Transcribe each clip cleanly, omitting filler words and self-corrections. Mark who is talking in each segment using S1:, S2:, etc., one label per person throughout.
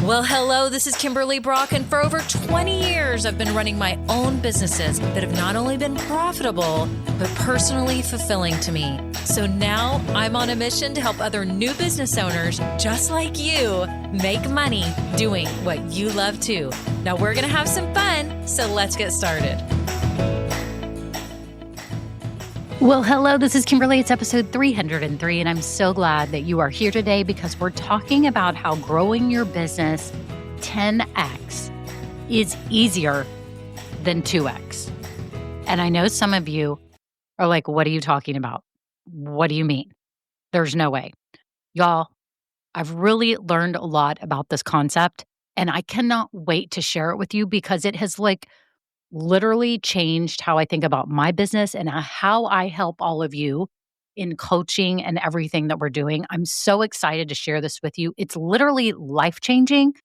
S1: Well, hello, this is Kimberly Brock, and for over 20 years, I've been running my own businesses that have not only been profitable, but personally fulfilling to me. So now I'm on a mission to help other new business owners just like you make money doing what you love too. Now we're going to have some fun, so let's get started. Well, hello, this is Kimberly. It's episode 303, and I'm so glad that you are here today because we're talking about how growing your business 10x is easier than 2x. And I know some of you are like, what are you talking about? What do you mean? There's no way. Y'all, I've really learned a lot about this concept, and I cannot wait to share it with you because it has literally changed how I think about my business and how I help all of you in coaching and everything that we're doing. I'm so excited to share this with you. It's literally life-changing.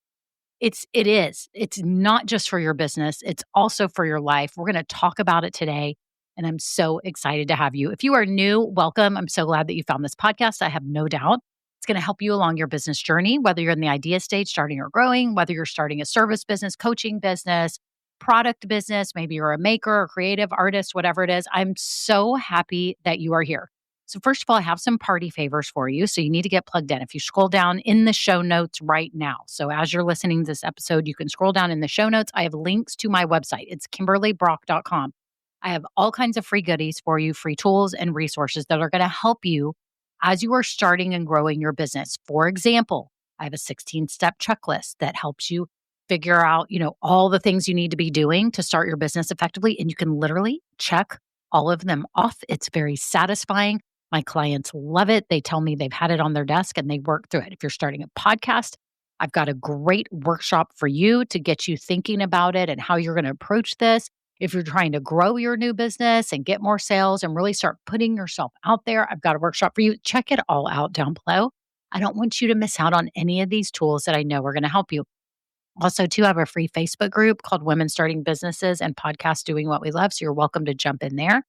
S1: It is. It's not just for your business. It's also for your life. We're going to talk about it today, and I'm so excited to have you. If you are new, welcome. I'm so glad that you found this podcast. I have no doubt it's going to help you along your business journey, whether you're in the idea stage, starting or growing, whether you're starting a service business, coaching business, product business, maybe you're a maker or creative artist, whatever it is. I'm so happy that you are here. So first of all, I have some party favors for you. So you need to get plugged in. If you scroll down in the show notes right now. So as you're listening to this episode, you can scroll down in the show notes. I have links to my website. It's KimberlyBrock.com. I have all kinds of free goodies for you, free tools and resources that are going to help you as you are starting and growing your business. For example, I have a 16-step checklist that helps you figure out, all the things you need to be doing to start your business effectively. And you can literally check all of them off. It's very satisfying. My clients love it. They tell me they've had it on their desk and they work through it. If you're starting a podcast, I've got a great workshop for you to get you thinking about it and how you're going to approach this. If you're trying to grow your new business and get more sales and really start putting yourself out there, I've got a workshop for you. Check it all out down below. I don't want you to miss out on any of these tools that I know are going to help you. Also, too, I have a free Facebook group called Women Starting Businesses and Podcasts Doing What We Love. So you're welcome to jump in there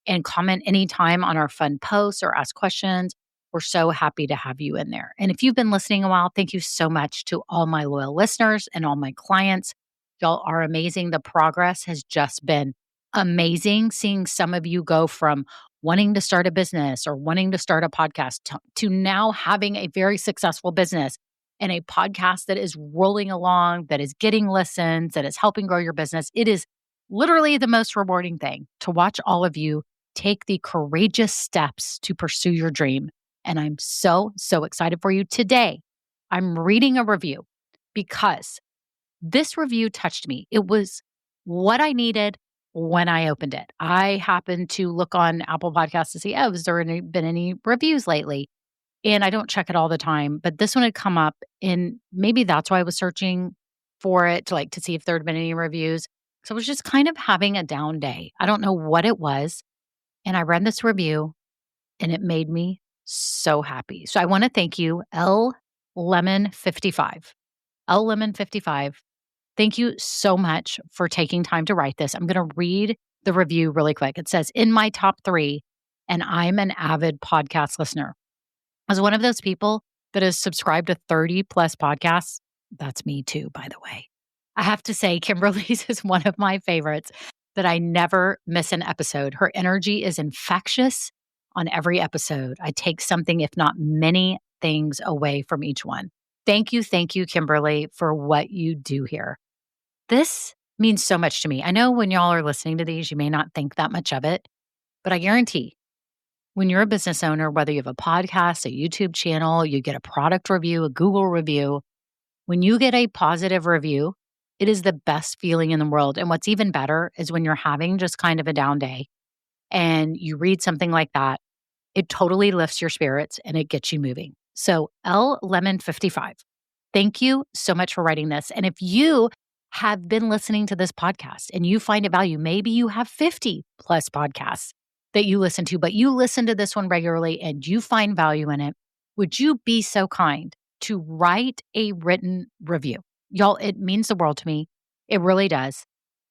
S1: and comment anytime on our fun posts or ask questions. We're so happy to have you in there. And if you've been listening a while, thank you so much to all my loyal listeners and all my clients. Y'all are amazing. The progress has just been amazing. Seeing some of you go from wanting to start a business or wanting to start a podcast to now having a very successful business and a podcast that is rolling along, that is getting listens, that is helping grow your business. It is literally the most rewarding thing to watch all of you take the courageous steps to pursue your dream. And I'm so, so excited for you. Today, I'm reading a review because this review touched me. It was what I needed when I opened it. I happened to look on Apple Podcasts to see, has there been any reviews lately? And I don't check it all the time, but this one had come up, and maybe that's why I was searching for it to see if there had been any reviews. So I was just kind of having a down day. I don't know what it was. And I read this review and it made me so happy. So I want to thank you, L Lemon 55. L Lemon 55. Thank you so much for taking time to write this. I'm going to read the review really quick. It says, in my top 3, and I'm an avid podcast listener. As one of those people that has subscribed to 30 plus podcasts, that's me too, by the way. I have to say, Kimberly's is one of my favorites that I never miss an episode. Her energy is infectious on every episode. I take something, if not many things, away from each one. Thank you, Kimberly, for what you do here. This means so much to me. I know when y'all are listening to these, you may not think that much of it, but I guarantee when you're a business owner, whether you have a podcast, a YouTube channel, you get a product review, a Google review, when you get a positive review, it is the best feeling in the world. And what's even better is when you're having just kind of a down day and you read something like that, it totally lifts your spirits and it gets you moving. So L Lemon 55, thank you so much for writing this. And if you have been listening to this podcast and you find it value, maybe you have 50 plus podcasts that you listen to, but you listen to this one regularly and you find value in it, would you be so kind to write a written review? Y'all, it means the world to me. It really does.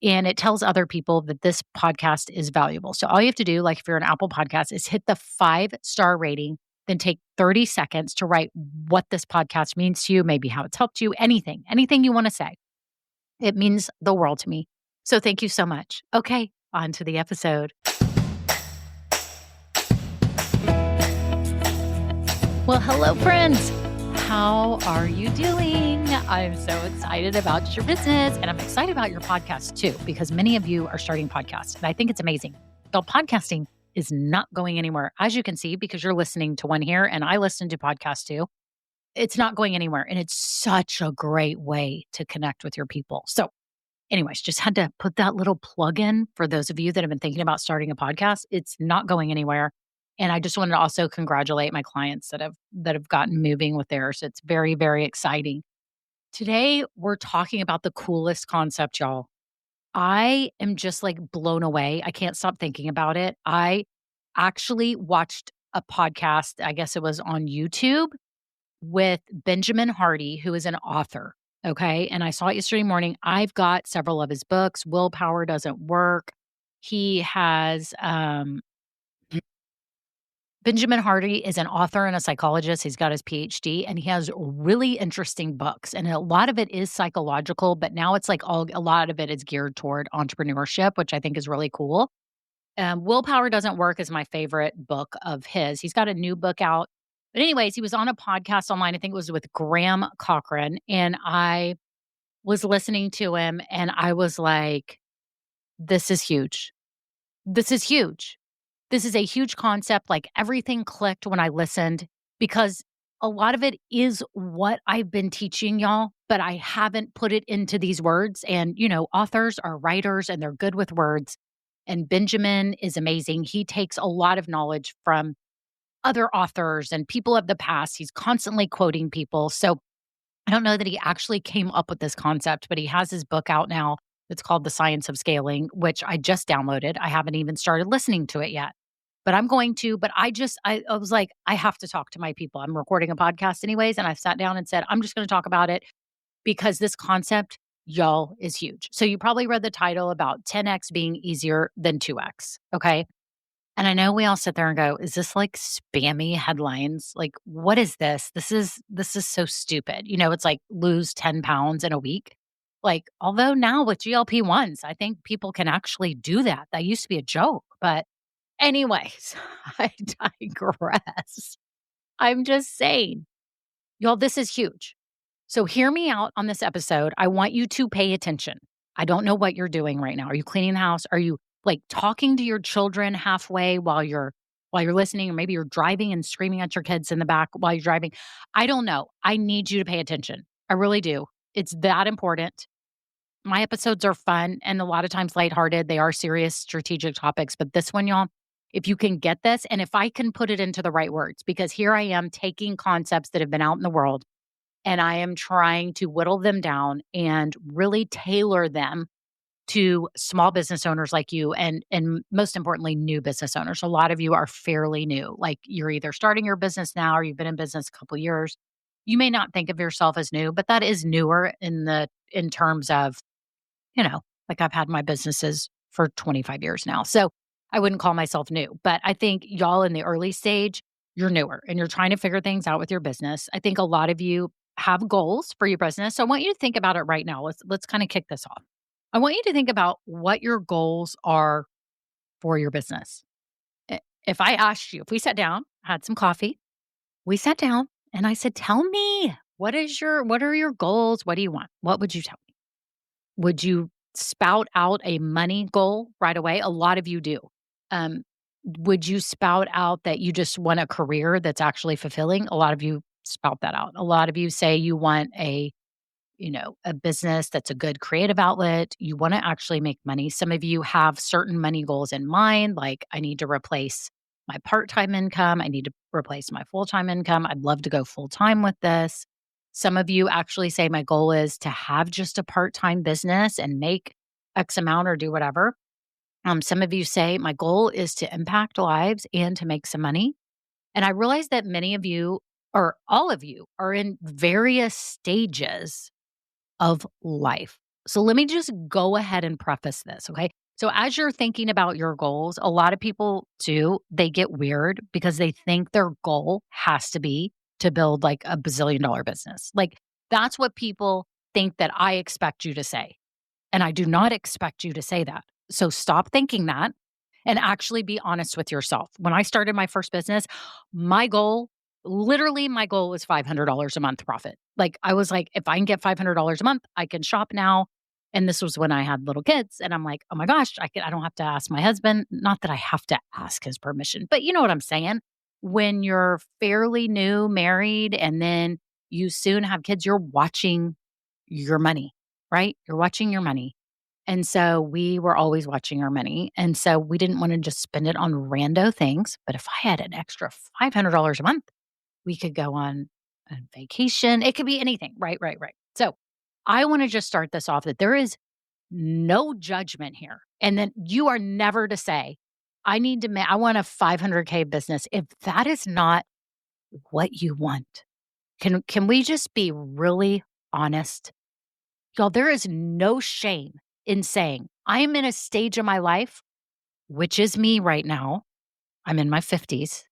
S1: And it tells other people that this podcast is valuable. So all you have to do, if you're an Apple Podcast, is hit the 5-star rating then take 30 seconds to write what this podcast means to you, maybe how it's helped you, anything you want to say. It means the world to me. So thank you so much. Okay, on to the episode. Well, hello, friends. How are you doing? I'm so excited about your business, and I'm excited about your podcast too, because many of you are starting podcasts, and I think it's amazing. So podcasting is not going anywhere, as you can see, because you're listening to one here, and I listen to podcasts too. It's not going anywhere, and it's such a great way to connect with your people. So anyways, just had to put that little plug in for those of you that have been thinking about starting a podcast. It's not going anywhere. And I just wanted to also congratulate my clients that have gotten moving with theirs. It's very, very exciting. Today, we're talking about the coolest concept, y'all. I am just like blown away. I can't stop thinking about it. I actually watched a podcast, I guess it was on YouTube, with Benjamin Hardy, who is an author. Okay. And I saw it yesterday morning. I've got several of his books. Willpower Doesn't Work. He has, Benjamin Hardy is an author and a psychologist. He's got his PhD and he has really interesting books. And a lot of it is psychological, but now it's like a lot of it is geared toward entrepreneurship, which I think is really cool. Willpower Doesn't Work is my favorite book of his. He's got a new book out. But anyways, he was on a podcast online. I think it was with Graham Cochran. And I was listening to him and I was like, this is huge. This is huge. This is a huge concept. Like everything clicked when I listened because a lot of it is what I've been teaching y'all, but I haven't put it into these words. And, authors are writers and they're good with words. And Benjamin is amazing. He takes a lot of knowledge from other authors and people of the past. He's constantly quoting people. So I don't know that he actually came up with this concept, but he has his book out now. It's called The Science of Scaling, which I just downloaded. I haven't even started listening to it yet, but I'm going to. But I was like, I have to talk to my people. I'm recording a podcast anyways. And I sat down and said, I'm just going to talk about it because this concept, y'all, is huge. So you probably read the title about 10x being easier than 2x. Okay. And I know we all sit there and go, is this like spammy headlines? Like, what is this? This is so stupid. It's like lose 10 pounds in a week. Like, although now with GLP-1s, I think people can actually do that. That used to be a joke. But anyways, I digress. I'm just saying, y'all, this is huge. So hear me out on this episode. I want you to pay attention. I don't know what you're doing right now. Are you cleaning the house? Are you like talking to your children halfway while you're listening, or maybe you're driving and screaming at your kids in the back while you're driving? I don't know. I need you to pay attention. I really do. It's that important. My episodes are fun and a lot of times lighthearted. They are serious strategic topics, but this one, y'all, if you can get this and if I can put it into the right words, because here I am taking concepts that have been out in the world and I am trying to whittle them down and really tailor them to small business owners like you and most importantly, new business owners. A lot of you are fairly new. Like you're either starting your business now or you've been in business a couple years. You may not think of yourself as new, but that is newer in terms of, like I've had my businesses for 25 years now. So I wouldn't call myself new, but I think y'all in the early stage, you're newer and you're trying to figure things out with your business. I think a lot of you have goals for your business. So I want you to think about it right now. Let's kind of kick this off. I want you to think about what your goals are for your business. If I asked you, if we sat down, had some coffee, we sat down and I said, tell me, what are your goals? What do you want? What would you tell me? Would you spout out a money goal right away? A lot of you do. Um, would you spout out that you just want a career that's actually fulfilling? A lot of you spout that out. A lot of you say you want a business that's a good creative outlet. You want to actually make money. Some of you have certain money goals in mind, like I need to replace my part-time income. I need to replace my full-time income. I'd love to go full-time with this. Some of you actually say my goal is to have just a part-time business and make X amount or do whatever. Some of you say my goal is to impact lives and to make some money. And I realize that many of you or all of you are in various stages of life. So let me just go ahead and preface this, okay? So as you're thinking about your goals, a lot of people too, they get weird because they think their goal has to be to build like a bazillion dollar business. Like that's what people think that I expect you to say. And I do not expect you to say that. So stop thinking that and actually be honest with yourself. When I started my first business, my goal, literally my goal was $500 a month profit. Like I was like, if I can get $500 a month, I can shop now. And this was when I had little kids. And I'm like, oh my gosh, I don't have to ask my husband. Not that I have to ask his permission, but you know what I'm saying? When you're fairly new, married, and then you soon have kids, you're watching your money, right? You're watching your money. And so we were always watching our money. And so we didn't want to just spend it on rando things. But if I had an extra $500 a month, we could go on a vacation. It could be anything. Right, right, right. So I want to just start this off that there is no judgment here. And then you are never to say, I want a 500K business if that is not what you want. Can we just be really honest? Y'all, there is no shame in saying, I am in a stage of my life, which is me right now. I'm in my 50s.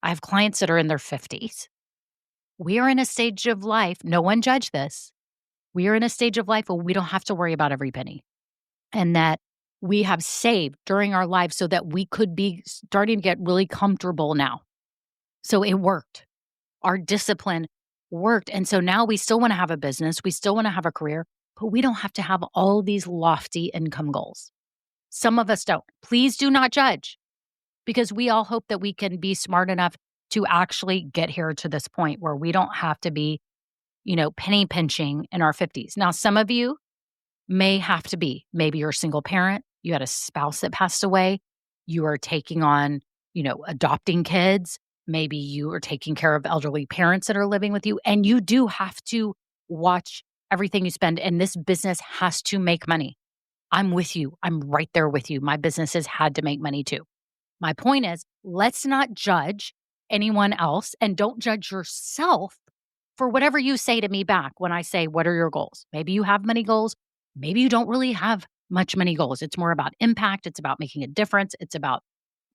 S1: I have clients that are in their 50s. We are in a stage of life, no one judge this. We are in a stage of life where we don't have to worry about every penny and that we have saved during our lives so that we could be starting to get really comfortable now. So it worked. Our discipline worked. And so now we still want to have a business. We still want to have a career, but we don't have to have all these lofty income goals. Some of us don't. Please do not judge because we all hope that we can be smart enough to actually get here to this point where we don't have to be, penny pinching in our 50s. Now, some of you may have to be. Maybe you're a single parent, you had a spouse that passed away, you are taking on, adopting kids. Maybe you are taking care of elderly parents that are living with you, and you do have to watch everything you spend. And this business has to make money. I'm with you. I'm right there with you. My business has had to make money too. My point is, let's not judge anyone else and don't judge yourself for whatever you say to me back when I say, what are your goals? Maybe you have many goals. Maybe you don't really have much many goals. It's more about impact. It's about making a difference. It's about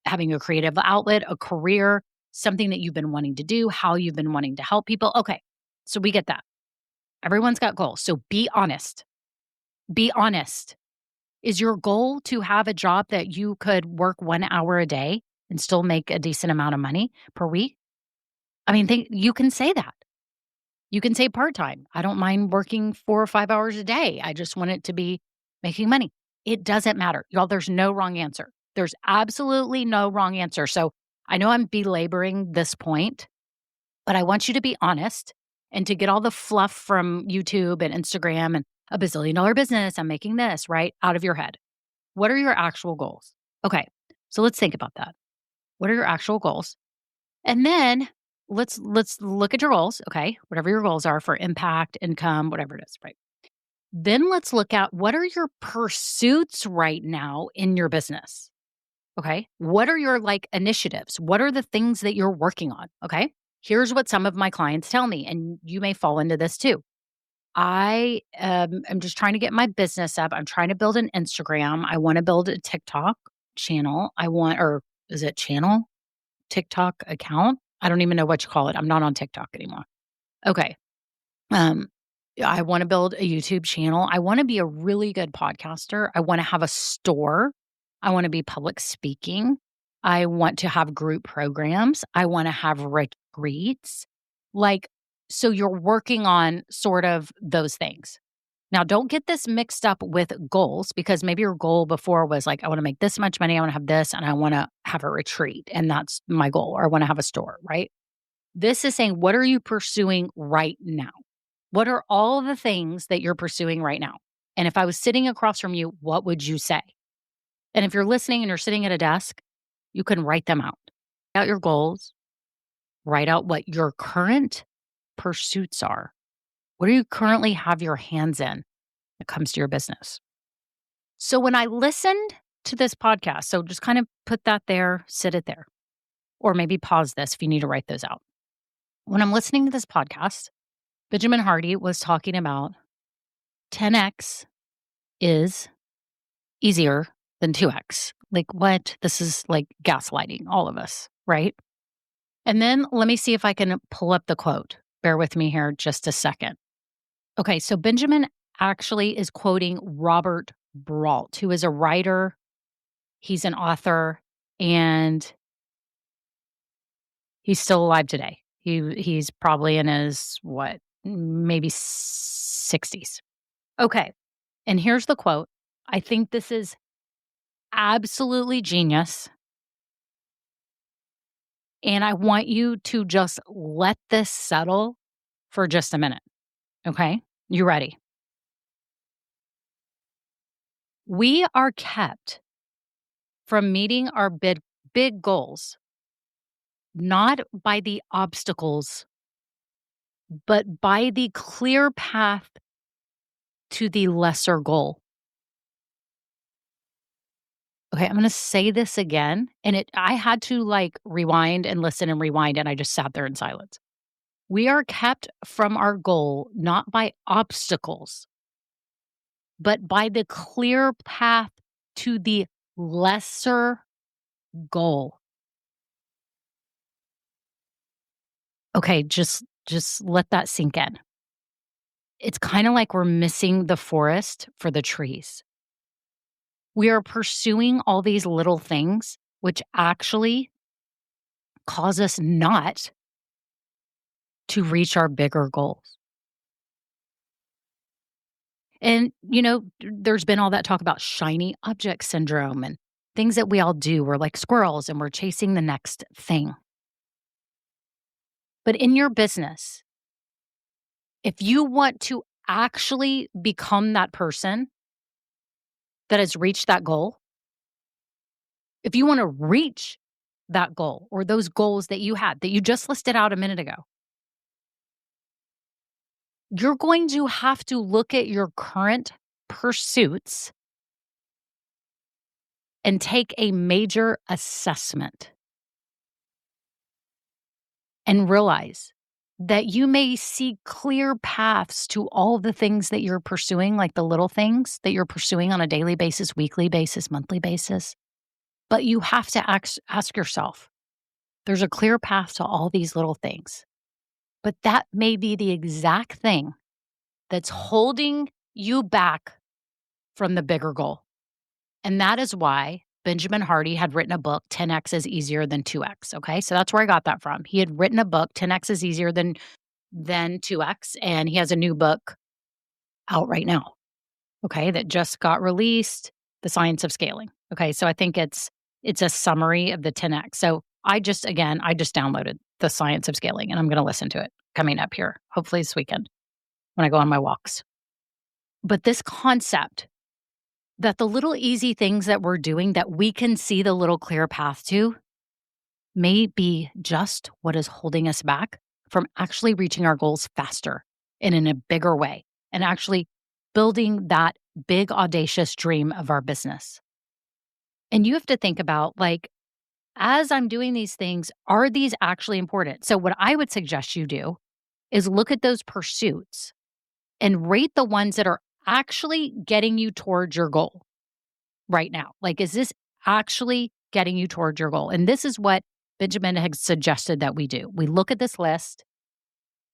S1: having a creative outlet, a career, something that you've been wanting to do, how you've been wanting to help people. Okay, so we get that. Everyone's got goals. So be honest. Be honest. Is your goal to have a job that you could work 1 hour a day and still make a decent amount of money per week? I mean, you can say that. You can say part-time. I don't mind working 4 or 5 hours a day. I just want it to be making money. It doesn't matter. Y'all, there's no wrong answer. There's absolutely no wrong answer. So I know I'm belaboring this point, but I want you to be honest and to get all the fluff from YouTube and Instagram and a bazillion dollar business, I'm making this, right, out of your head. What are your actual goals? Okay, so let's think about that. What are your actual goals? And then let's look at your goals, okay? Whatever your goals are for impact, income, whatever it is, right? Then let's look at what are your pursuits right now in your business? Okay? What are your initiatives? What are the things that you're working on? Okay? Here's what some of my clients tell me, and you may fall into this too. I'm just trying to get my business up. I'm trying to build an Instagram. I want to build a TikTok channel. Or is it channel? TikTok account? I don't even know what you call it. I'm not on TikTok anymore. Okay. Um, I want to build a YouTube channel. I want to be a really good podcaster. I want to have a store. I want to be public speaking. I want to have group programs. I want to have retreats. So you're working on sort of those things. Now, don't get this mixed up with goals because maybe your goal before was I want to make this much money, I want to have this, and I want to have a retreat. And that's my goal, or I want to have a store, right? This is saying, what are you pursuing right now? What are all the things that you're pursuing right now? And if I was sitting across from you, what would you say? And if you're listening and you're sitting at a desk, you can write them out. Write out your goals, write out what your current pursuits are. What do you currently have your hands in when it comes to your business? So when I listened to this podcast, so just kind of put that there, sit it there, or maybe pause this if you need to write those out. When I'm listening to this podcast, Benjamin Hardy was talking about 10x is easier than 2x. Like, what? This is like gaslighting all of us, right? And then let me see if I can pull up the quote. Bear with me here just a second. Okay, so Benjamin actually is quoting Robert Brault, who is a writer, he's an author, and he's still alive today. He's probably in his maybe 60s. Okay. And here's the quote. I think this is absolutely genius. And I want you to just let this settle for just a minute. Okay? You ready? We are kept from meeting our big goals, not by the obstacles, but by the clear path to the lesser goal. Okay, I'm going to say this again. And I had to like rewind and listen and rewind, and I just sat there in silence. We are kept from our goal not by obstacles, but by the clear path to the lesser goal. Okay, just let that sink in. It's kind of like we're missing the forest for the trees. We are pursuing all these little things, which actually cause us not to reach our bigger goals. And, there's been all that talk about shiny object syndrome and things that we all do. We're like squirrels and we're chasing the next thing. But in your business, if you want to actually become that person that has reached that goal, if you want to reach that goal or those goals that you had that you just listed out a minute ago, you're going to have to look at your current pursuits and take a major assessment and realize that you may see clear paths to all the things that you're pursuing, like the little things that you're pursuing on a daily basis, weekly basis, monthly basis. But you have to ask yourself, there's a clear path to all these little things. But that may be the exact thing that's holding you back from the bigger goal. And that is why Benjamin Hardy had written a book, 10X is easier than 2X. Okay. So that's where I got that from. He had written a book, 10X is easier than 2X. And he has a new book out right now. Okay. That just got released, The Science of Scaling. Okay. So I think it's a summary of the 10X. So I just downloaded The Science of Scaling and I'm going to listen to it coming up here, hopefully this weekend when I go on my walks. But this concept that the little easy things that we're doing that we can see the little clear path to may be just what is holding us back from actually reaching our goals faster and in a bigger way and actually building that big audacious dream of our business. And you have to think about, like, as I'm doing these things, are these actually important? So what I would suggest you do is look at those pursuits and rate the ones that are actually getting you towards your goal right now. Like, is this actually getting you towards your goal? And this is what Benjamin has suggested that we do. We look at this list.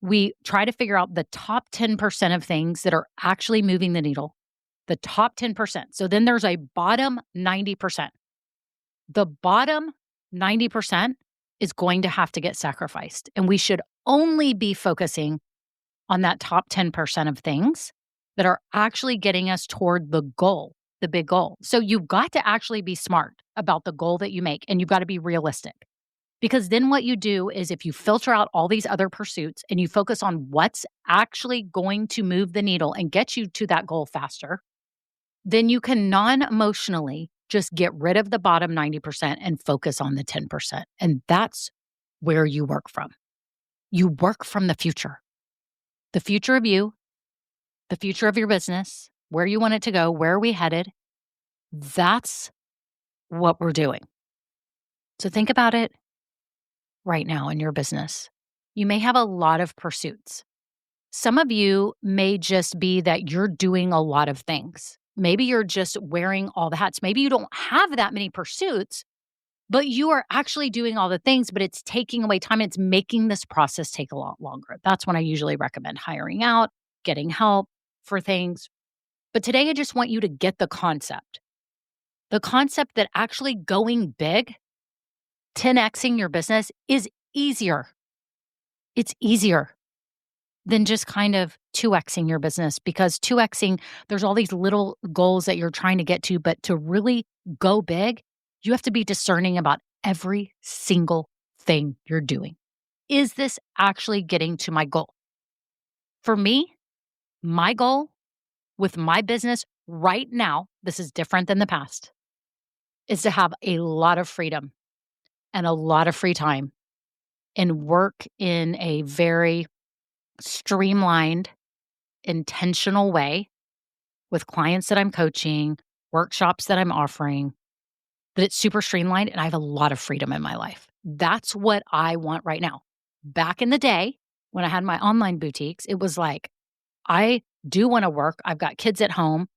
S1: We try to figure out the top 10% of things that are actually moving the needle, the top 10%. So then there's a bottom 90%. The bottom 90% is going to have to get sacrificed. And we should only be focusing on that top 10% of things that are actually getting us toward the goal, the big goal. So you've got to actually be smart about the goal that you make, and you've got to be realistic. Because then what you do is if you filter out all these other pursuits and you focus on what's actually going to move the needle and get you to that goal faster, then you can non-emotionally just get rid of the bottom 90% and focus on the 10%. And that's where you work from. You work from the future of you, the future of your business, where you want it to go, where are we headed? That's what we're doing. So think about it right now in your business. You may have a lot of pursuits. Some of you may just be that you're doing a lot of things. Maybe you're just wearing all the hats. Maybe you don't have that many pursuits, but you are actually doing all the things, but it's taking away time. It's making this process take a lot longer. That's when I usually recommend hiring out, getting help for things. But today I just want you to get the concept that actually going big, 10Xing your business is easier. It's easier than just kind of 2Xing your business, because 2Xing, there's all these little goals that you're trying to get to, but to really go big, you have to be discerning about every single thing you're doing. Is this actually getting to my goal? For me, my goal with my business right now, this is different than the past, is to have a lot of freedom and a lot of free time and work in a very streamlined, intentional way with clients that I'm coaching, workshops that I'm offering, that it's super streamlined and I have a lot of freedom in my life. That's what I want right now. Back in the day, when I had my online boutiques, it was like, I do want to work. I've got kids at home.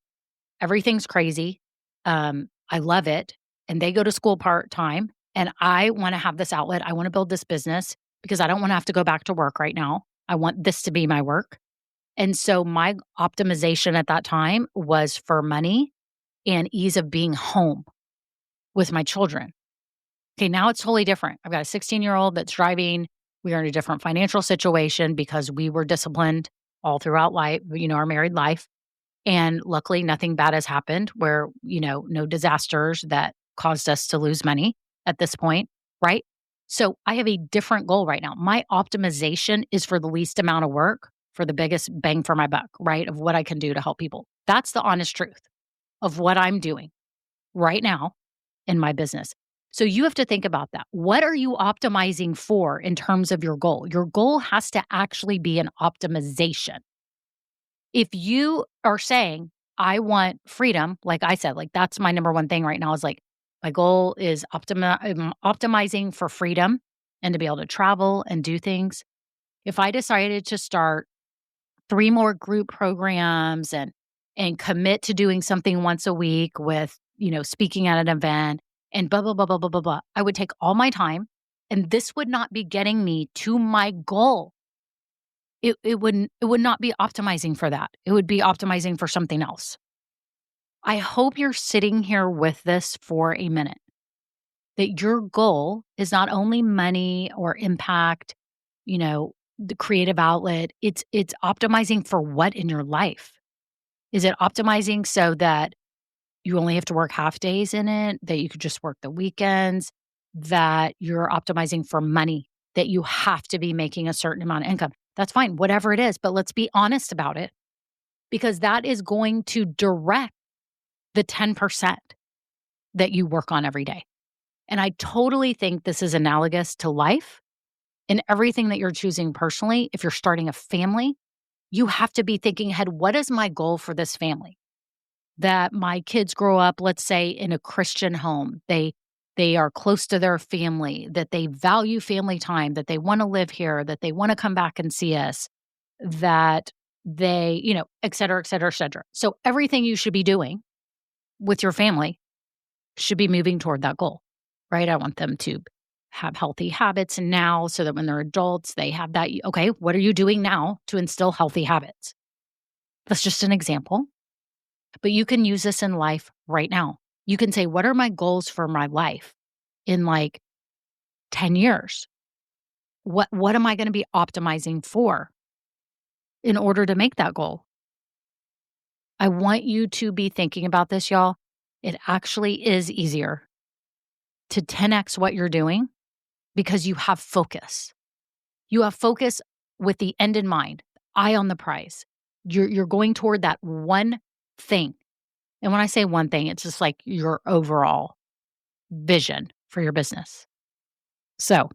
S1: Everything's crazy. I love it. And they go to school part-time. And I want to have this outlet. I want to build this business because I don't want to have to go back to work right now. I want this to be my work. And so my optimization at that time was for money and ease of being home with my children. Okay, now it's totally different. I've got a 16-year-old that's driving. We are in a different financial situation because we were disciplined all throughout life, our married life. And luckily, nothing bad has happened where, no disasters that caused us to lose money at this point, right? So I have a different goal right now. My optimization is for the least amount of work, for the biggest bang for my buck, right? Of what I can do to help people. That's the honest truth of what I'm doing right now in my business. So you have to think about that. What are you optimizing for in terms of your goal? Your goal has to actually be an optimization. If you are saying, I want freedom, like I said, like that's my number one thing right now is like, my goal is optimizing for freedom and to be able to travel and do things. If I decided to start 3 more group programs and commit to doing something once a week with, speaking at an event and blah, blah, blah, blah, blah, blah, blah, I would take all my time and this would not be getting me to my goal. It would not be optimizing for that. It would be optimizing for something else. I hope you're sitting here with this for a minute, that your goal is not only money or impact, the creative outlet. It's optimizing for what in your life? Is it optimizing so that you only have to work half days in it, that you could just work the weekends, that you're optimizing for money, that you have to be making a certain amount of income? That's fine, whatever it is, but let's be honest about it, because that is going to direct the 10% that you work on every day. And I totally think this is analogous to life in everything that you're choosing personally. If you're starting a family, you have to be thinking ahead, what is my goal for this family? That my kids grow up, let's say, in a Christian home. They are close to their family, that they value family time, that they want to live here, that they want to come back and see us, that they, et cetera, et cetera, et cetera. So everything you should be doing with your family should be moving toward that goal, right? I want them to have healthy habits now so that when they're adults, they have that. Okay, what are you doing now to instill healthy habits? That's just an example. But you can use this in life right now. You can say, what are my goals for my life in like 10 years? What am I going to be optimizing for in order to make that goal? I want you to be thinking about this, y'all. It actually is easier to 10x what you're doing because you have focus. You have focus with the end in mind, eye on the prize. You're going toward that one thing. And when I say one thing, it's just like your overall vision for your business. So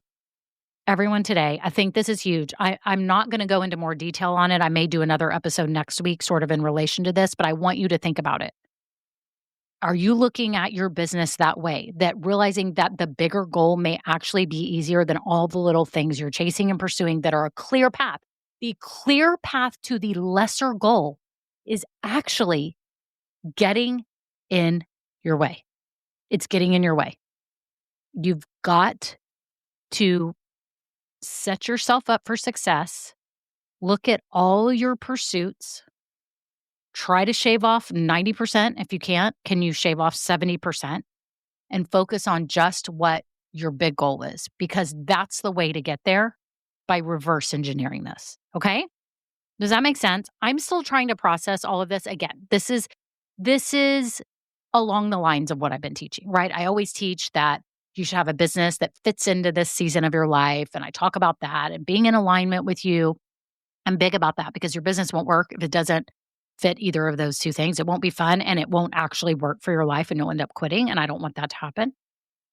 S1: everyone today, I think this is huge. I'm not going to go into more detail on it. I may do another episode next week sort of in relation to this, but I want you to think about it. Are you looking at your business that way, that realizing that the bigger goal may actually be easier than all the little things you're chasing and pursuing that are a clear path? The clear path to the lesser goal is actually getting in your way. It's getting in your way. You've got to set yourself up for success. Look at all your pursuits. Try to shave off 90%. If you can't, can you shave off 70%? And focus on just what your big goal is, because that's the way to get there, by reverse engineering this. Okay? Does that make sense? I'm still trying to process all of this. Again, this is along the lines of what I've been teaching, right? I always teach that you should have a business that fits into this season of your life. And I talk about that and being in alignment with you. I'm big about that because your business won't work if it doesn't fit either of those two things. It won't be fun and it won't actually work for your life and you'll end up quitting. And I don't want that to happen,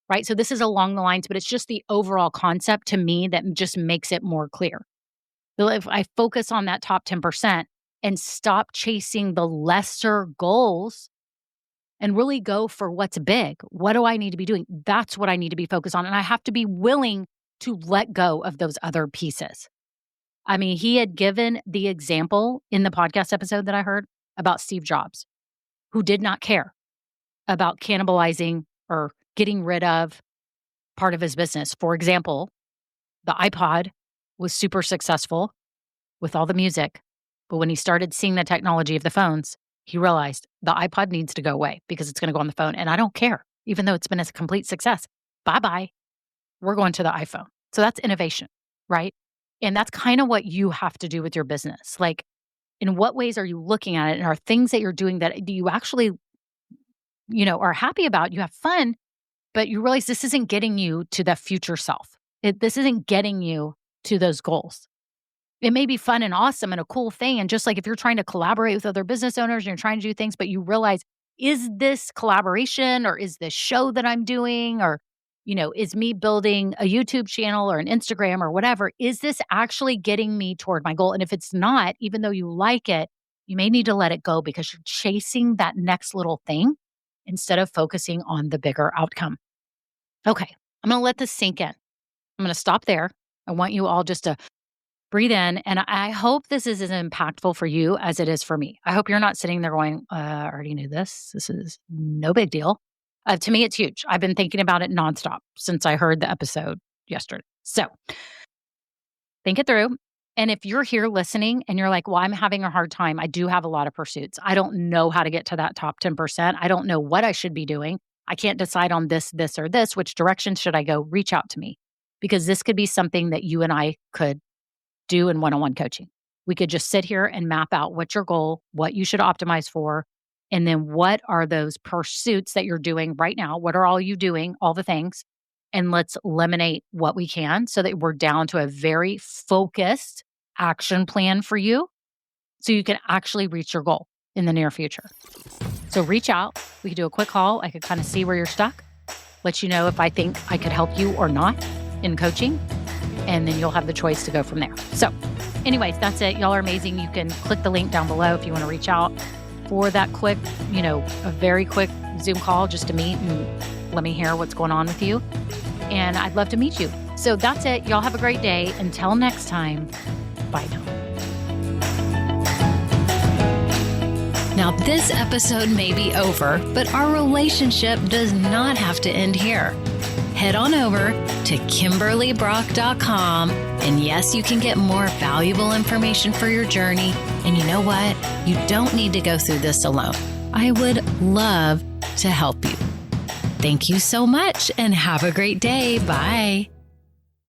S1: right? So this is along the lines, but it's just the overall concept to me that just makes it more clear. So if I focus on that top 10% and stop chasing the lesser goals and really go for what's big, what do I need to be doing? That's what I need to be focused on. And I have to be willing to let go of those other pieces. I mean, he had given the example in the podcast episode that I heard about Steve Jobs, who did not care about cannibalizing or getting rid of part of his business. For example, the iPod was super successful with all the music, but when he started seeing the technology of the phones, he realized the iPod needs to go away because it's going to go on the phone. And I don't care, even though it's been a complete success. Bye-bye. We're going to the iPhone. So that's innovation, right? And that's kind of what you have to do with your business. Like, in what ways are you looking at it? And are things that you're doing that you actually, are happy about, you have fun, but you realize this isn't getting you to the future self. This isn't getting you to those goals. It may be fun and awesome and a cool thing. And just like if you're trying to collaborate with other business owners and you're trying to do things, but you realize, is this collaboration or is this show that I'm doing or, is me building a YouTube channel or an Instagram or whatever, is this actually getting me toward my goal? And if it's not, even though you like it, you may need to let it go because you're chasing that next little thing instead of focusing on the bigger outcome. Okay, I'm going to let this sink in. I'm going to stop there. I want you all just to breathe in. And I hope this is as impactful for you as it is for me. I hope you're not sitting there going, I already knew this. This is no big deal. To me, it's huge. I've been thinking about it nonstop since I heard the episode yesterday. So think it through. And if you're here listening and you're like, well, I'm having a hard time. I do have a lot of pursuits. I don't know how to get to that top 10%. I don't know what I should be doing. I can't decide on this, or this. Which direction should I go? Reach out to me, because this could be something that you and I could do in one-on-one coaching. We could just sit here and map out what's your goal, what you should optimize for, and then what are those pursuits that you're doing right now? What are all you doing? All the things. And let's eliminate what we can so that we're down to a very focused action plan for you so you can actually reach your goal in the near future. So reach out. We could do a quick call. I could kind of see where you're stuck, let you know if I think I could help you or not in coaching. And then you'll have the choice to go from there. So anyways, that's it. Y'all are amazing. You can click the link down below if you want to reach out for that quick, a very quick Zoom call just to meet and let me hear what's going on with you. And I'd love to meet you. So that's it. Y'all have a great day. Until next time, bye now.
S2: Now, this episode may be over, but our relationship does not have to end here. Head on over to KimberlyBrock.com. And yes, you can get more valuable information for your journey. And you know what? You don't need to go through this alone. I would love to help you. Thank you so much and have a great day. Bye.